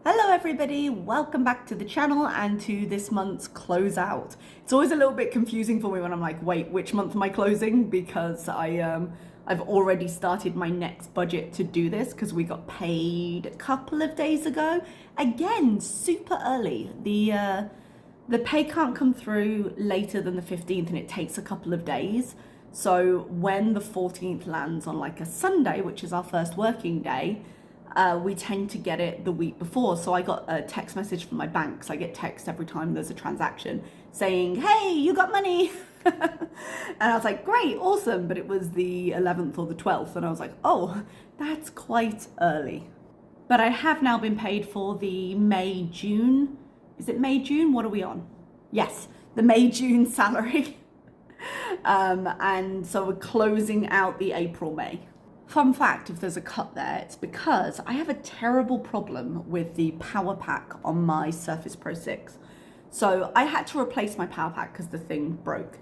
Hello everybody, welcome back to the channel and to this month's closeout. It's always a little bit confusing for me when I'm like, wait, which month am I closing? Because I've already started my next budget to do this because we got paid a couple of days ago. Again, super early. The pay can't come through later than the 15th and it takes a couple of days. So when the 14th lands on like a Sunday, which is our first working day, we tend to get it the week before. So I got a text message from my bank, so I get text every time there's a transaction saying, hey, you got money. And I was like, great, awesome. But it was the 11th or the 12th. And I was like, oh, that's quite early. But I have now been paid for the May, June. Is it May, June? What are we on? Yes, the May, June salary. And so we're closing out the April, May. Fun fact, if there's a cut there, it's because I have a terrible problem with the power pack on my Surface Pro 6. So I had to replace my power pack because the thing broke.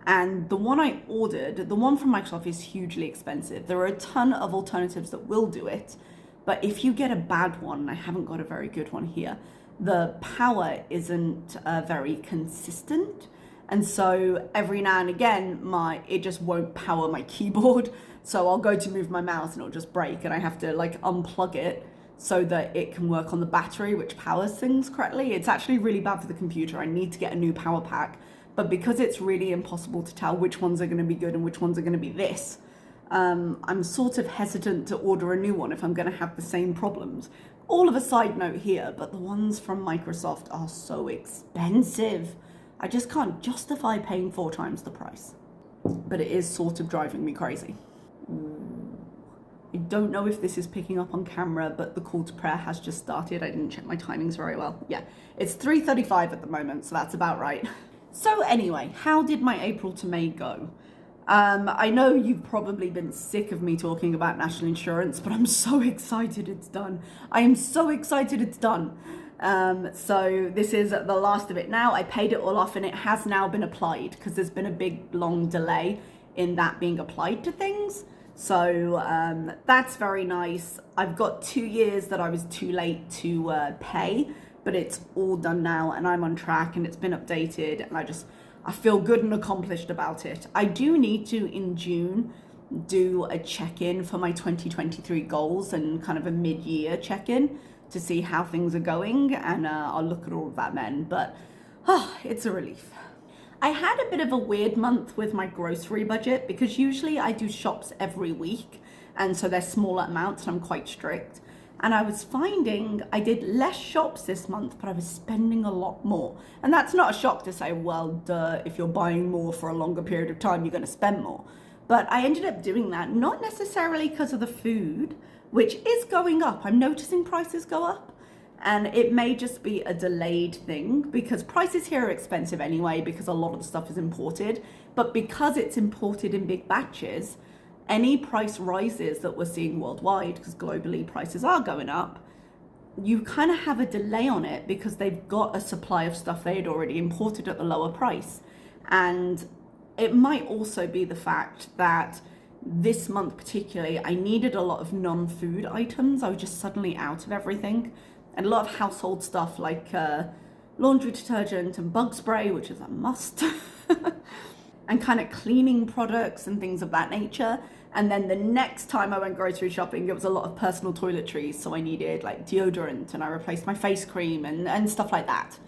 And the one I ordered, the one from Microsoft, is hugely expensive. There are a ton of alternatives that will do it. But if you get a bad one, I haven't got a very good one here, the power isn't very consistent. And so every now and again, it just won't power my keyboard. So I'll go to move my mouse and it'll just break and I have to like unplug it so that it can work on the battery, which powers things correctly. It's actually really bad for the computer. I need to get a new power pack, but because it's really impossible to tell which ones are gonna be good and which ones are gonna be this, I'm sort of hesitant to order a new one if I'm gonna have the same problems. All of a side note here, but the ones from Microsoft are so expensive. I just can't justify paying 4 times the price. But it is sort of driving me crazy. I don't know if this is picking up on camera, but the call to prayer has just started. I didn't check my timings very well. Yeah, it's 3:35 at the moment, so that's about right. So anyway, how did my April to May go? I know you've probably been sick of me talking about national insurance, but I'm so excited it's done. I am so excited it's done. So this is the last of it now. I paid it all off and it has now been applied because there's been a big long delay in that being applied to things. So that's very nice. I've got 2 years that I was too late to pay, but it's all done now and I'm on track and it's been updated and I feel good and accomplished about it. I do need to, in June, do a check-in for my 2023 goals and kind of a mid-year check-in to see how things are going, and I'll look at all of that then, but it's a relief. I had a bit of a weird month with my grocery budget because usually I do shops every week, and so they're smaller amounts and I'm quite strict. And I was finding I did less shops this month, but I was spending a lot more. And that's not a shock to say, well, duh, if you're buying more for a longer period of time, you're going to spend more. But I ended up doing that, not necessarily because of the food, which is going up. I'm noticing prices go up. And it may just be a delayed thing because prices here are expensive anyway because a lot of the stuff is imported. But because it's imported in big batches, any price rises that we're seeing worldwide, because globally prices are going up, you kind of have a delay on it because they've got a supply of stuff they had already imported at the lower price. And it might also be the fact that this month particularly, I needed a lot of non-food items. I was just suddenly out of everything. And a lot of household stuff like laundry detergent and bug spray, which is a must. And kind of cleaning products and things of that nature. And then the next time I went grocery shopping, it was a lot of personal toiletries. So I needed like deodorant and I replaced my face cream and stuff like that.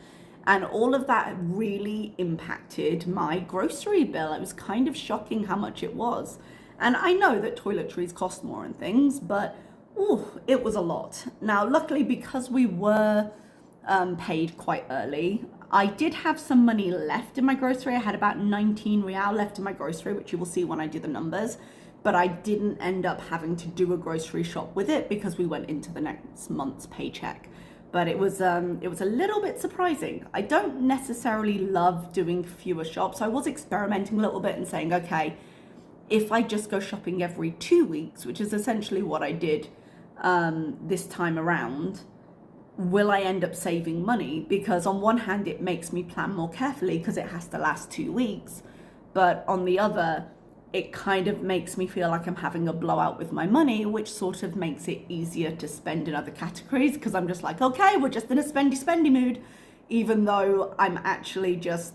And all of that really impacted my grocery bill. It was kind of shocking how much it was. And I know that toiletries cost more and things, but it was a lot. Now, luckily, because we were paid quite early, I did have some money left in my grocery. I had about 19 real left in my grocery, which you will see when I do the numbers. But I didn't end up having to do a grocery shop with it because we went into the next month's paycheck. But it was a little bit surprising. I don't necessarily love doing fewer shops. I was experimenting a little bit and saying, okay, if I just go shopping every 2 weeks, which is essentially what I did this time around, will I end up saving money? Because on one hand, it makes me plan more carefully because it has to last 2 weeks. But on the other, it kind of makes me feel like I'm having a blowout with my money, which sort of makes it easier to spend in other categories, because I'm just like, okay, we're just in a spendy mood, even though I'm actually just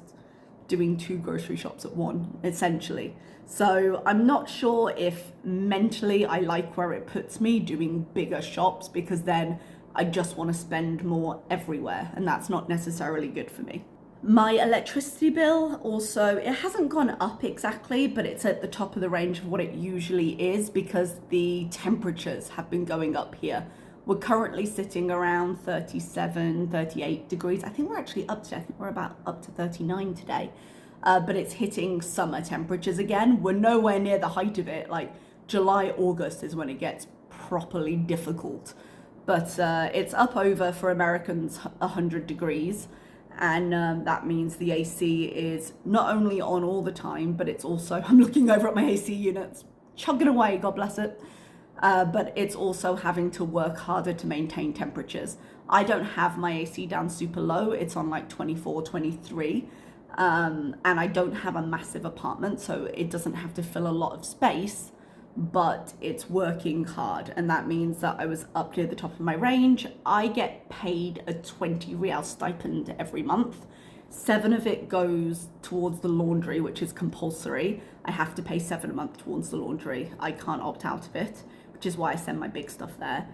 doing 2 grocery shops at one, essentially. So I'm not sure if mentally I like where it puts me doing bigger shops, because then I just want to spend more everywhere, and that's not necessarily good for me. My electricity bill also, it hasn't gone up exactly, but it's at the top of the range of what it usually is, because the temperatures have been going up here. We're currently sitting around 37, 38 degrees. I think we're actually up to, I think we're about up to 39 today. But it's hitting summer temperatures again. We're nowhere near the height of it. Like July, August is when it gets properly difficult. But it's up over, for Americans, 100 degrees. And that means the AC is not only on all the time, but it's also, I'm looking over at my AC units, chugging away, God bless it. But it's also having to work harder to maintain temperatures. I don't have my AC down super low. It's on like 24, 23. And I don't have a massive apartment, so it doesn't have to fill a lot of space, but it's working hard. And that means that I was up near the top of my range. I get paid a 20 real stipend every month. 7 of it goes towards the laundry, which is compulsory. I have to pay 7 a month towards the laundry. I can't opt out of it, which is why I send my big stuff there.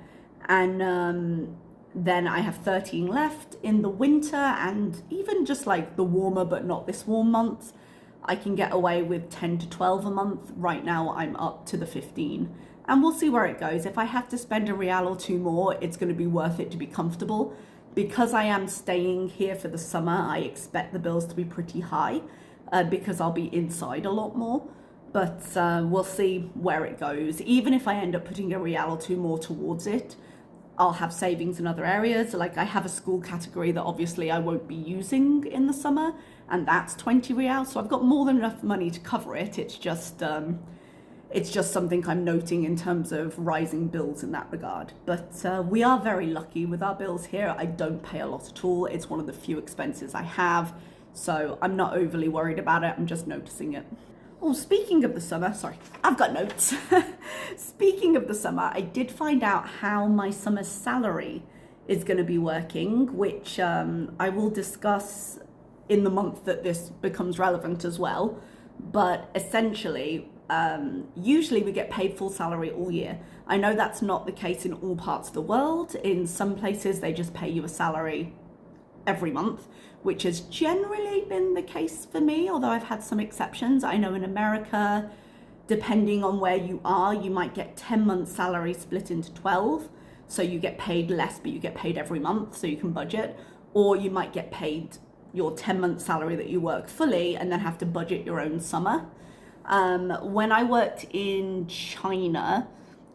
And then I have 13 left in the winter, and even just like the warmer but not this warm months, I can get away with 10 to 12 a month. Right now I'm up to the 15, and we'll see where it goes. If I have to spend a real or 2 more, it's going to be worth it to be comfortable. Because I am staying here for the summer, I expect the bills to be pretty high, because I'll be inside a lot more. But we'll see where it goes. Even if I end up putting a real or 2 more towards it, I'll have savings in other areas. Like I have a school category that obviously I won't be using in the summer, and that's 20 real. So I've got more than enough money to cover it. It's just something I'm noting in terms of rising bills in that regard. But we are very lucky with our bills here. I don't pay a lot at all. It's one of the few expenses I have. So I'm not overly worried about it. I'm just noticing it. Oh, speaking of the summer, sorry, I've got notes. Speaking of the summer, I did find out how my summer salary is going to be working, which I will discuss in the month that this becomes relevant as well. But essentially, usually we get paid full salary all year. I know that's not the case in all parts of the world. In some places, they just pay you a salary every month, which has generally been the case for me, although I've had some exceptions. I know in America, depending on where you are, you might get 10 months salary split into 12. So you get paid less, but you get paid every month, so you can budget. Or you might get paid your 10-month salary that you work fully and then have to budget your own summer. When I worked in China,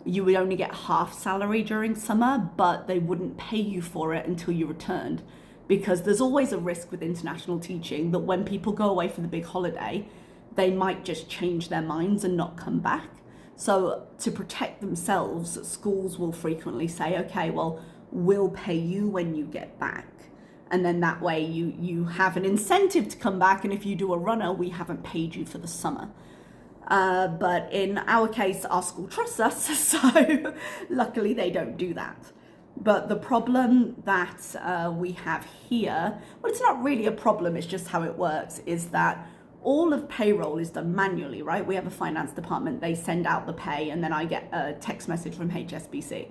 you would only get half salary during summer, but they wouldn't pay you for it until you returned. Because there's always a risk with international teaching that when people go away for the big holiday, they might just change their minds and not come back. So to protect themselves, schools will frequently say, okay, well, we'll pay you when you get back. And then that way you have an incentive to come back. And if you do a runner, we haven't paid you for the summer. But in our case, our school trusts us. So luckily they don't do that. But the problem that we have here, well, it's not really a problem, it's just how it works, is that all of payroll is done manually, right? We have a finance department, they send out the pay, and then I get a text message from HSBC.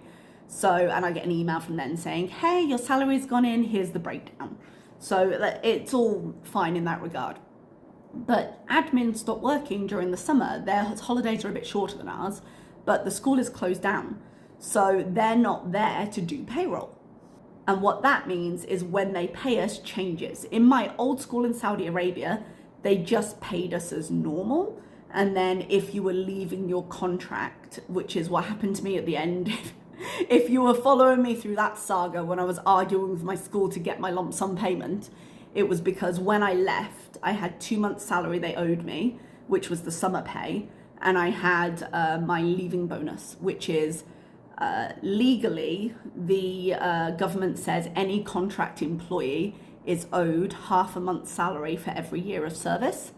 So, and I get an email from them saying, hey, your salary's gone in, here's the breakdown. So it's all fine in that regard. But admin stopped working during the summer. Their holidays are a bit shorter than ours, but the school is closed down. So they're not there to do payroll. And what that means is when they pay us changes. In my old school in Saudi Arabia, they just paid us as normal. And then if you were leaving your contract, which is what happened to me at the end, if you were following me through that saga when I was arguing with my school to get my lump sum payment, it was because when I left, I had 2 months salary they owed me, which was the summer pay. And I had my leaving bonus, which is legally, the government says any contract employee is owed half a month's salary for every year of service.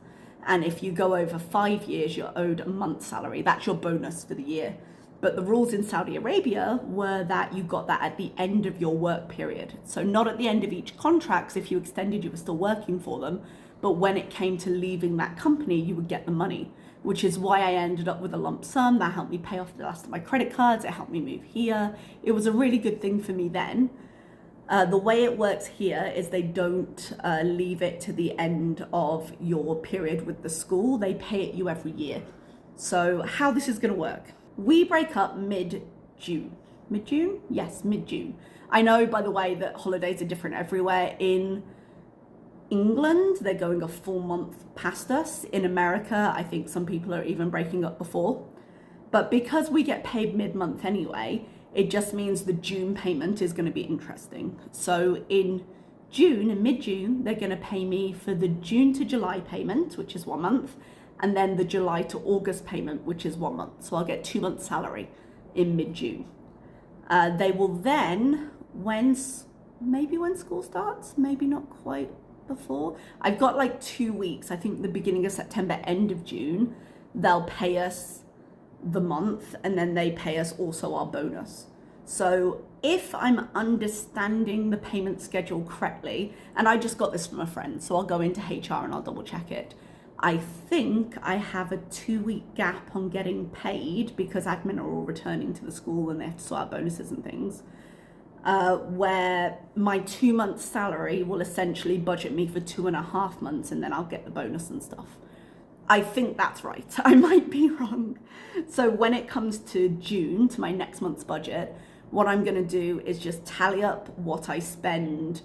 And if you go over 5 years, you're owed a month's salary. That's your bonus for the year. But the rules in Saudi Arabia were that you got that at the end of your work period. So not at the end of each contract, 'cause if you extended, you were still working for them. But when it came to leaving that company, you would get the money, which is why I ended up with a lump sum that helped me pay off the last of my credit cards. It helped me move here. It was a really good thing for me then. The way it works here is they don't leave it to the end of your period with the school. They pay it you every year. So how this is going to work. We break up mid-June. Mid-June? Yes, mid-June. I know, by the way, that holidays are different everywhere. In England, they're going a full month past us. In America, I think some people are even breaking up before. But because we get paid mid-month anyway, it just means the June payment is going to be interesting. So in June, in mid-June, they're going to pay me for the June to July payment, which is 1 month, and then the July to August payment, which is 1 month. So I'll get 2 months salary in mid-June. They will then, maybe when school starts, maybe not quite before. I've got like 2 weeks, I think the beginning of September, end of June, they'll pay us the month, and then they pay us also our bonus. So if I'm understanding the payment schedule correctly, and I just got this from a friend, so I'll go into HR and I'll double check it. I think I have a 2-week gap on getting paid because admin are all returning to the school and they have to sort out bonuses and things, where my 2 months salary will essentially budget me for 2.5 months, and then I'll get the bonus and stuff. I think that's right. I might be wrong. So when it comes to June, to my next month's budget, what I'm going to do is just tally up what I spend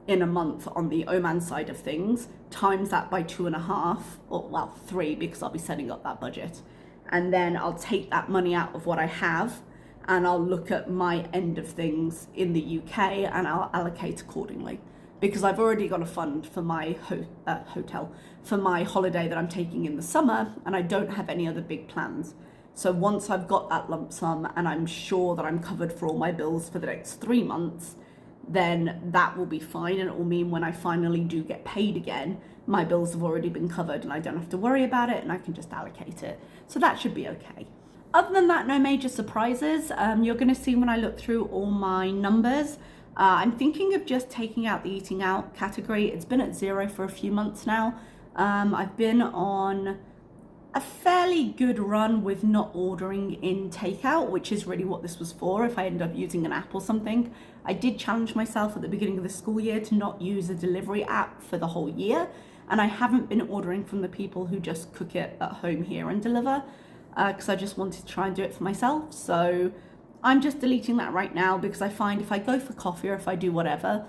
in a month on the Oman side of things, times that by 2.5, or well, 3, because I'll be setting up that budget. And then I'll take that money out of what I have, and I'll look at my end of things in the UK, and I'll allocate accordingly. Because I've already got a fund for my hotel, for my holiday that I'm taking in the summer, and I don't have any other big plans. So once I've got that lump sum and I'm sure that I'm covered for all my bills for the next 3 months, then that will be fine, and it will mean when I finally do get paid again, my bills have already been covered and I don't have to worry about it, and I can just allocate it. So that should be okay. Other than that, no major surprises. You're going to see when I look through all my numbers, I'm thinking of just taking out the eating out category. It's been at 0 for a few months now. I've been on a fairly good run with not ordering in takeout, which is really what this was for if I end up using an app or something. I did challenge myself at the beginning of the school year to not use a delivery app for the whole year, and I haven't been ordering from the people who just cook it at home here and deliver, because I just wanted to try and do it for myself. So I'm just deleting that right now, because I find if I go for coffee or if I do whatever,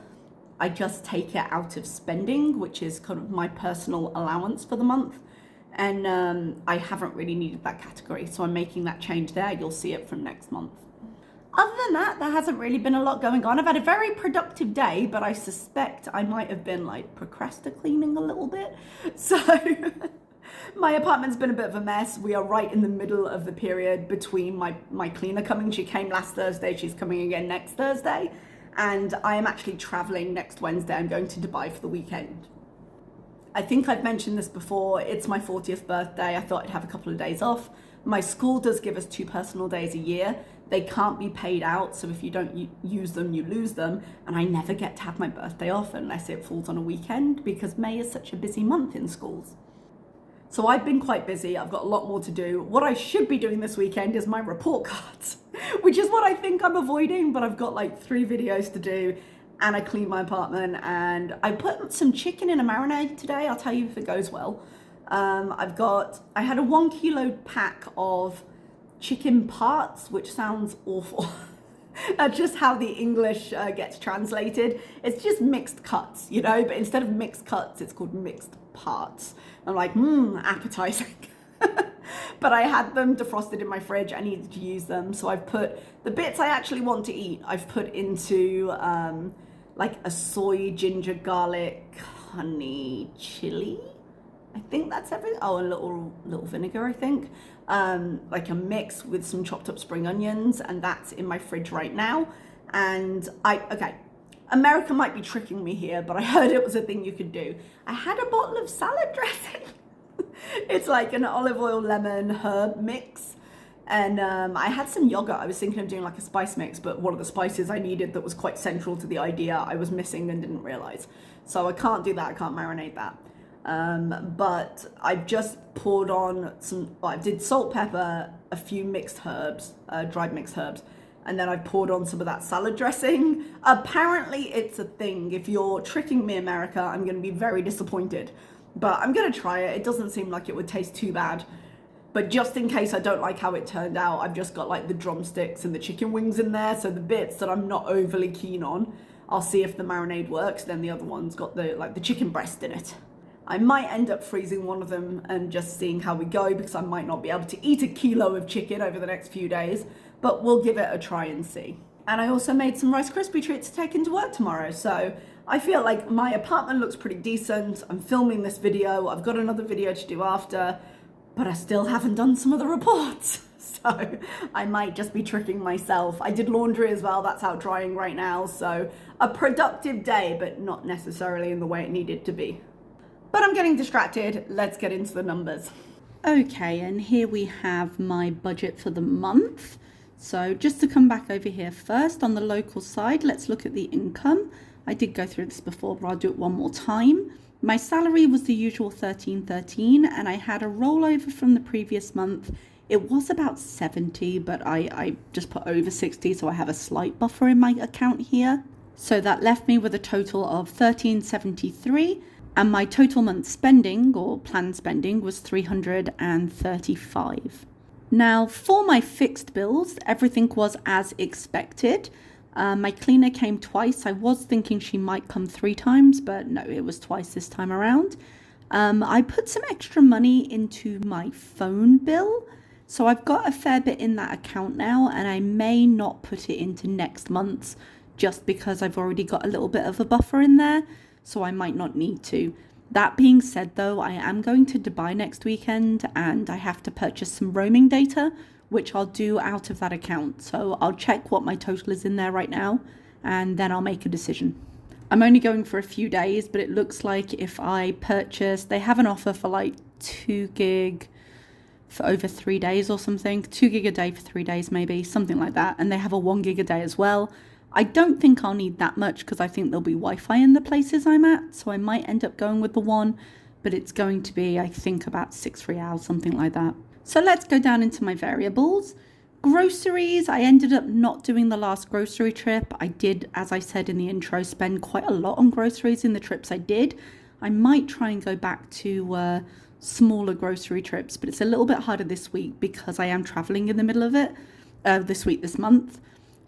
I just take it out of spending, which is kind of my personal allowance for the month. And I haven't really needed that category. So I'm making that change there. You'll see it from next month. Other than that, there hasn't really been a lot going on. I've had a very productive day, but I suspect I might have been like procrastinating a little bit. So my apartment's been a bit of a mess. We are right in the middle of the period between my cleaner coming. She came last Thursday. She's coming again next Thursday. And I am actually traveling next Wednesday. I'm going to Dubai for the weekend. I think I've mentioned this before. It's my 40th birthday. I thought I'd have a couple of days off. My school does give us 2 personal days a year. They can't be paid out, so if you don't use them, you lose them. And I never get to have my birthday off unless it falls on a weekend, because May is such a busy month in schools. So I've been quite busy. I've got a lot more to do. What I should be doing this weekend is my report cards, which is what I think I'm avoiding, but I've got like 3 videos to do, and I cleaned my apartment, and I put some chicken in a marinade today. I'll tell you if it goes well. I had a 1 kilo pack of chicken parts, which sounds awful. That's just how the English gets translated. It's just mixed cuts, you know, but instead of mixed cuts, it's called mixed parts. I'm like, appetizing. But I had them defrosted in my fridge. I needed to use them. So I've put the bits I actually want to eat, I've put into like a soy, ginger, garlic, honey, chili. I think that's everything. Oh, a little vinegar, I think. Like a mix with some chopped up spring onions, and that's in my fridge right now. And America might be tricking me here, but I heard it was a thing you could do. I had a bottle of salad dressing. It's like an olive oil lemon herb mix. And I had some yogurt. I was thinking of doing like a spice mix, but one of the spices I needed that was quite central to the idea I was missing and didn't realize. So I can't do that. I can't marinate that. But I've just poured on I did salt, pepper, a few mixed herbs, dried mixed herbs, and then I poured on some of that salad dressing. Apparently it's a thing. If you're tricking me, America, I'm going to be very disappointed. But I'm going to try it. It doesn't seem like it would taste too bad. But just in case I don't like how it turned out, I've just got like the drumsticks and the chicken wings in there. So the bits that I'm not overly keen on, I'll see if the marinade works. Then the other one's got the chicken breast in it. I might end up freezing one of them and just seeing how we go, because I might not be able to eat a kilo of chicken over the next few days, but we'll give it a try and see. And I also made some Rice Krispie treats to take into work tomorrow. So I feel like my apartment looks pretty decent. I'm filming this video. I've got another video to do after, but I still haven't done some of the reports. So I might just be tricking myself. I did laundry as well. That's out drying right now. So a productive day, but not necessarily in the way it needed to be. But I'm getting distracted. Let's get into the numbers. Okay, and here we have my budget for the month. So just to come back over here first, on the local side, let's look at the income. I did go through this before, but I'll do it one more time. My salary was the usual $13.13, and I had a rollover from the previous month. It was about 70, but I just put over 60, so I have a slight buffer in my account here. So that left me with a total of $13.73. And my total month spending, or planned spending, was $335. Now, for my fixed bills, everything was as expected. My cleaner came twice. I was thinking she might come 3 times, but no, it was twice this time around. I put some extra money into my phone bill. So I've got a fair bit in that account now, and I may not put it into next month's just because I've already got a little bit of a buffer in there. So I might not need to. That being said, though, I am going to Dubai next weekend, and I have to purchase some roaming data, which I'll do out of that account. So I'll check what my total is in there right now, and then I'll make a decision. I'm only going for a few days, but it looks like if I purchase, they have an offer for like 2 gig for over 3 days or something, 2 gig a day for 3 days maybe, something like that. And they have a 1 gig a day as well. I don't think I'll need that much because I think there'll be Wi-Fi in the places I'm at. So I might end up going with the 1, but it's going to be, I think, about 6 reals, something like that. So let's go down into my variables. Groceries, I ended up not doing the last grocery trip. I did, as I said in the intro, spend quite a lot on groceries in the trips I did. I might try and go back to smaller grocery trips, but it's a little bit harder this week because I am traveling in the middle of it, this month.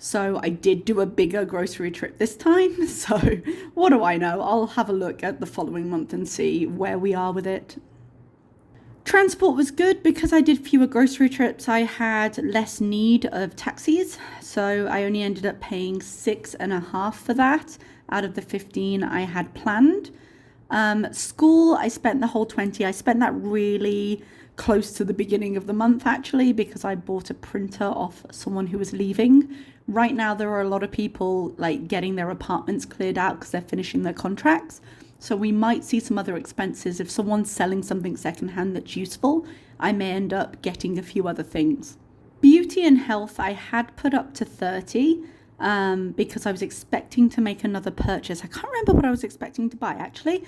So I did do a bigger grocery trip this time. So what do I know? I'll have a look at the following month and see where we are with it. Transport was good because I did fewer grocery trips. I had less need of taxis. So I only ended up paying $6.50 for that out of the 15 I had planned. School, I spent the whole 20. I spent that really close to the beginning of the month actually because I bought a printer off someone who was leaving. Right now there are a lot of people like getting their apartments cleared out because they're finishing their contracts. So we might see some other expenses. If someone's selling something secondhand that's useful, I may end up getting a few other things. Beauty and health, I had put up to 30 because I was expecting to make another purchase. I can't remember what I was expecting to buy actually,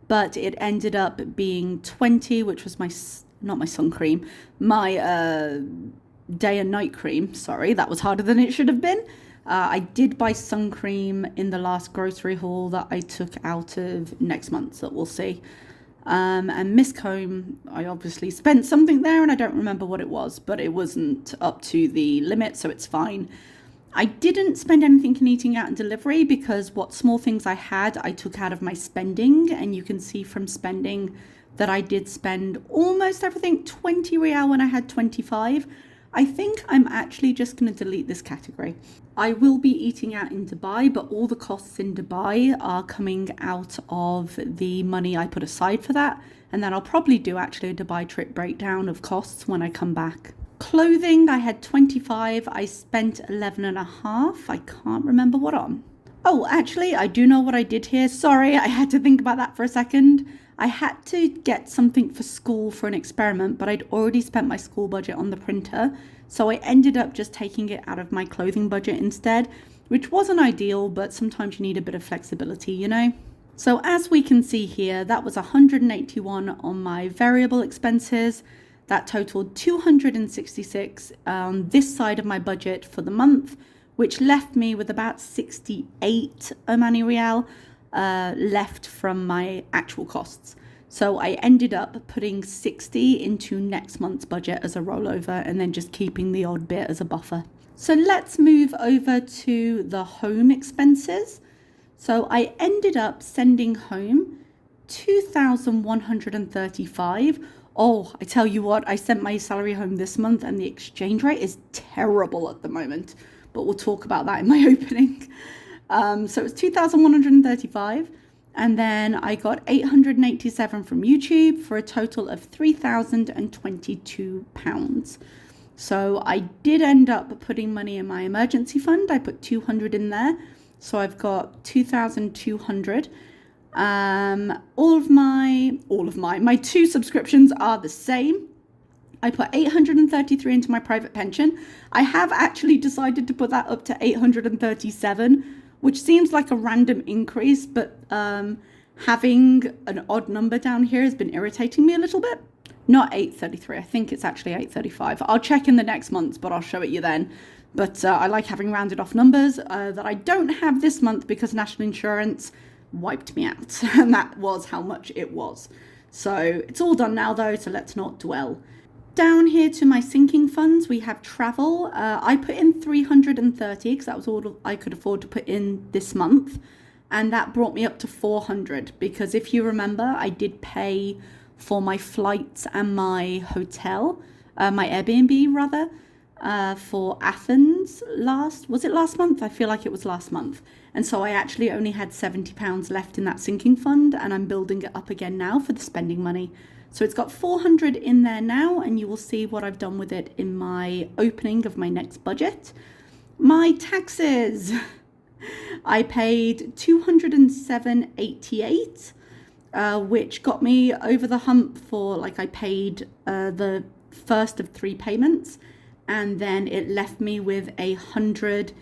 but it ended up being 20, which was not my sun cream, my day and night cream. Sorry, that was harder than it should have been. I did buy sun cream in the last grocery haul that I took out of next month, so we'll see. And Miss Comb, I obviously spent something there and I don't remember what it was, but it wasn't up to the limit, so it's fine. I didn't spend anything in eating out and delivery because what small things I had, I took out of my spending, and you can see from spending that I did spend almost everything, 20 real when I had 25. I think I'm actually just going to delete this category. I will be eating out in Dubai, but all the costs in Dubai are coming out of the money I put aside for that. And then I'll probably do actually a Dubai trip breakdown of costs when I come back. Clothing, I had 25. I spent 11.5. I can't remember what on. Oh, actually, I do know what I did here. Sorry, I had to think about that for a second. I had to get something for school for an experiment, but I'd already spent my school budget on the printer. So I ended up just taking it out of my clothing budget instead, which wasn't ideal, but sometimes you need a bit of flexibility, you know? So as we can see here, that was 181 on my variable expenses. That totaled 266 on this side of my budget for the month, which left me with about 68 Omani Rial left from my actual costs. So I ended up putting 60 into next month's budget as a rollover and then just keeping the odd bit as a buffer. So let's move over to the home expenses. So I ended up sending home 2,135. Oh, I tell you what, I sent my salary home this month and the exchange rate is terrible at the moment, but we'll talk about that in my opening. So it was 2,135. And then I got 887 from YouTube for a total of £3,022. So I did end up putting money in my emergency fund. I put 200 in there. So I've got 2,200. My two subscriptions are the same. I put 833 into my private pension. I have actually decided to put that up to 837, which seems like a random increase, but having an odd number down here has been irritating me a little bit. Not 833, I think it's actually 835. I'll check in the next month, but I'll show it you then. But I like having rounded off numbers that I don't have this month because National Insurance wiped me out, and that was how much it was. So it's all done now though, so let's not dwell. Down here to my sinking funds, we have travel. I put in 330 because that was all I could afford to put in this month. And that brought me up to 400 because if you remember, I did pay for my flights and my hotel, my Airbnb rather, for Athens was it last month? I feel like it was last month. And so I actually only had £70 left in that sinking fund, and I'm building it up again now for the spending money. So it's got 400 in there now, and you will see what I've done with it in my opening of my next budget. My taxes. I paid 207.88, which got me over the hump for, I paid the first of 3 payments, and then it left me with 100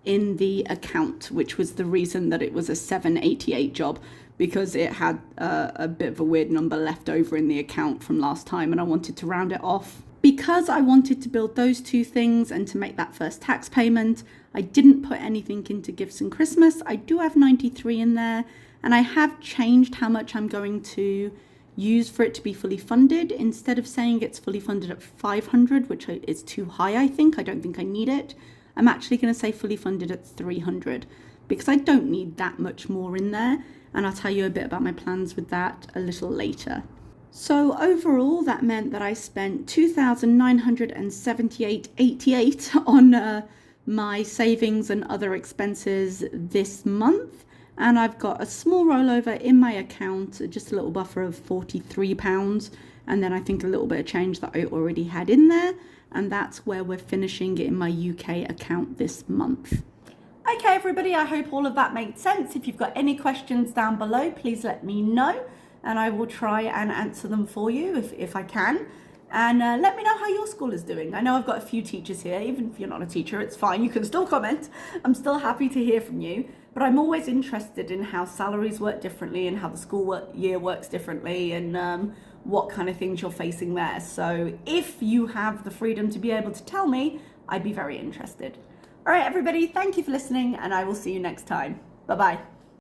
in the account, which was the reason that it was a 788 job, because it had a bit of a weird number left over in the account from last time, and I wanted to round it off. Because I wanted to build those 2 things and to make that first tax payment, I didn't put anything into gifts and Christmas. I do have 93 in there, and I have changed how much I'm going to use for it to be fully funded. Instead of saying it's fully funded at 500, which is too high, I don't think I need it. I'm actually going to say fully funded at 300 because I don't need that much more in there. And I'll tell you a bit about my plans with that a little later. So overall, that meant that I spent 2,978.88 on my savings and other expenses this month. And I've got a small rollover in my account, just a little buffer of £43. And then I think a little bit of change that I already had in there. And that's where we're finishing in my UK account this month. Okay, everybody, I hope all of that made sense. If you've got any questions down below, please let me know, and I will try and answer them for you if I can. And let me know how your school is doing. I know I've got a few teachers here. Even if you're not a teacher, it's fine. You can still comment. I'm still happy to hear from you. But I'm always interested in how salaries work differently and how the school year works differently, and what kind of things you're facing there. So if you have the freedom to be able to tell me, I'd be very interested. All right, everybody, thank you for listening, and I will see you next time. Bye-bye.